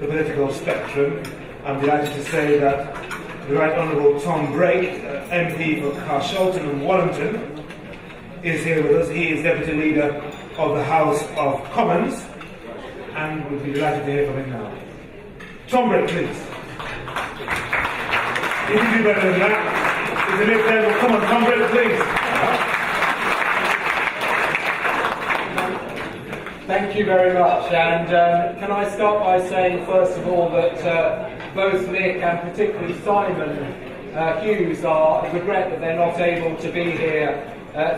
the political spectrum. I'm delighted to say that the Right Honourable Tom Brake, MP for Carshalton and Wallington, is here with us. He is Deputy Leader of the House of Commons, and we'll be delighted to hear from him now. Tom Brake, please. You can do better than that. Is the lip there? Well, come on, Tom Brake, please. Thank you very much, and can I start by saying first of all that both Nick and particularly Simon Hughes regret that they're not able to be here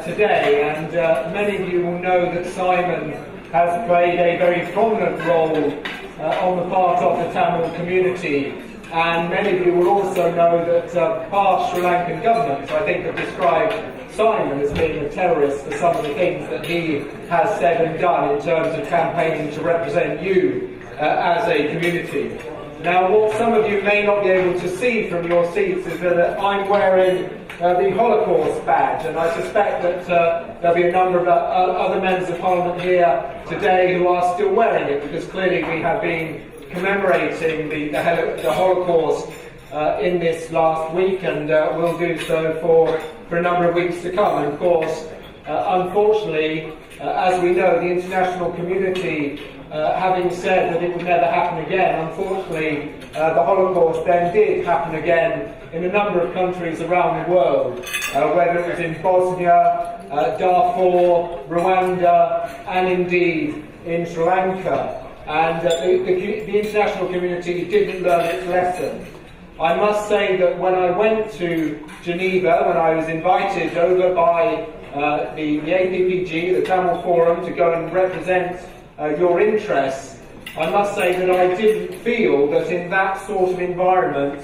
today, and many of you will know that Simon has played a very prominent role on the part of the Tamil community, and many of you will also know that past Sri Lankan governments, I think, have described Simon as being a terrorist for some of the things that he has said and done in terms of campaigning to represent you as a community. Now, what some of you may not be able to see from your seats is that I'm wearing the Holocaust badge, and I suspect that there'll be a number of other members of Parliament here today who are still wearing it, because clearly we have been commemorating the Holocaust in this last week, and will do so for a number of weeks to come. And of course, unfortunately, as we know, the international community, having said that it would never happen again, unfortunately, the Holocaust then did happen again in a number of countries around the world, whether it was in Bosnia, Darfur, Rwanda, and indeed in Sri Lanka. And the international community didn't learn its lesson. I must say that when I went to Geneva, when I was invited over by the APPG, the Tamil Forum, to go and represent your interests, I must say that I didn't feel that in that sort of environment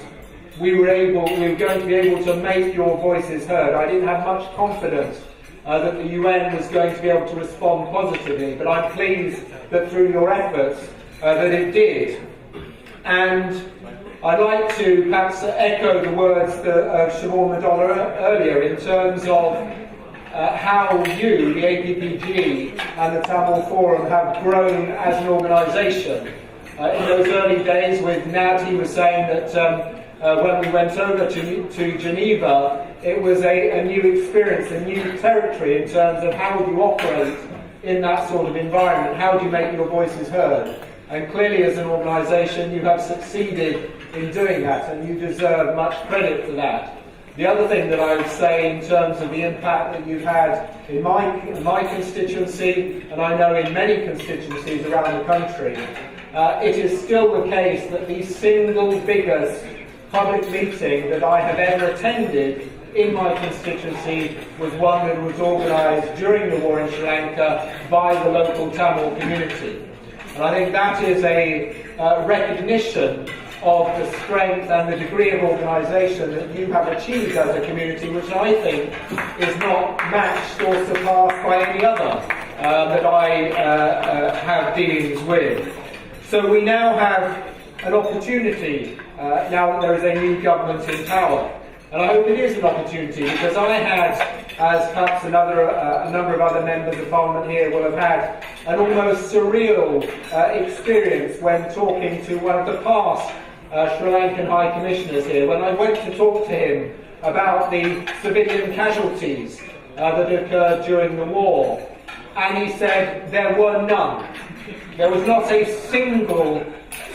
we were going to be able to make your voices heard. I didn't have much confidence that the UN was going to be able to respond positively, but I'm pleased that through your efforts that it did. And I'd like to perhaps echo the words of Siobhan Madonna earlier in terms of how you, the APPG and the Tamil Forum, have grown as an organisation. In those early days with Nad, he was saying that when we went over to Geneva, it was a new experience, a new territory in terms of how do you operate in that sort of environment, how do you make your voices heard. And clearly as an organisation you have succeeded in doing that, and you deserve much credit for that. The other thing that I would say in terms of the impact that you've had in my constituency, and I know in many constituencies around the country, it is still the case that the single biggest public meeting that I have ever attended in my constituency was one that was organised during the war in Sri Lanka by the local Tamil community. And I think that is a recognition of the strength and the degree of organisation that you have achieved as a community, which I think is not matched or surpassed by any other that I have dealings with. So we now have an opportunity, now that there is a new government in power. And I hope it is an opportunity, because I had, as perhaps a number of other members of Parliament here will have had, an almost surreal experience when talking to one of the past Sri Lankan High Commissioners here, when I went to talk to him about the civilian casualties that occurred during the war. And he said there were none. There was not a single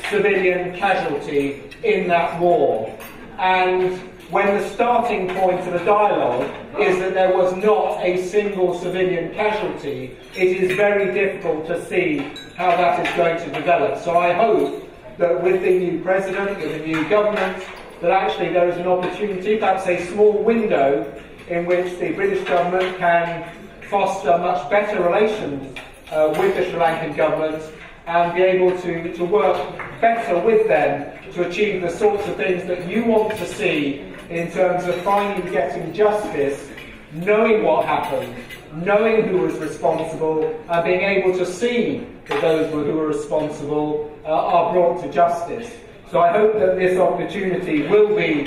civilian casualty in that war. And when the starting point of the dialogue is that there was not a single civilian casualty, it is very difficult to see how that is going to develop. So I hope that with the new president, with the new government, that actually there is an opportunity, perhaps a small window, in which the British government can foster much better relations with the Sri Lankan government and be able to work better with them to achieve the sorts of things that you want to see in terms of finally getting justice, knowing what happened, knowing who was responsible, and being able to see that those who were responsible are brought to justice. So I hope that this opportunity will be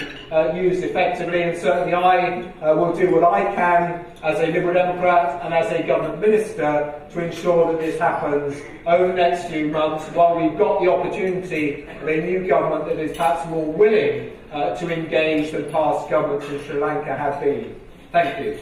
used effectively, and certainly I will do what I can as a Liberal Democrat and as a government minister to ensure that this happens over the next few months, while we've got the opportunity of a new government that is perhaps more willing to engage than past governments in Sri Lanka have been. Thank you.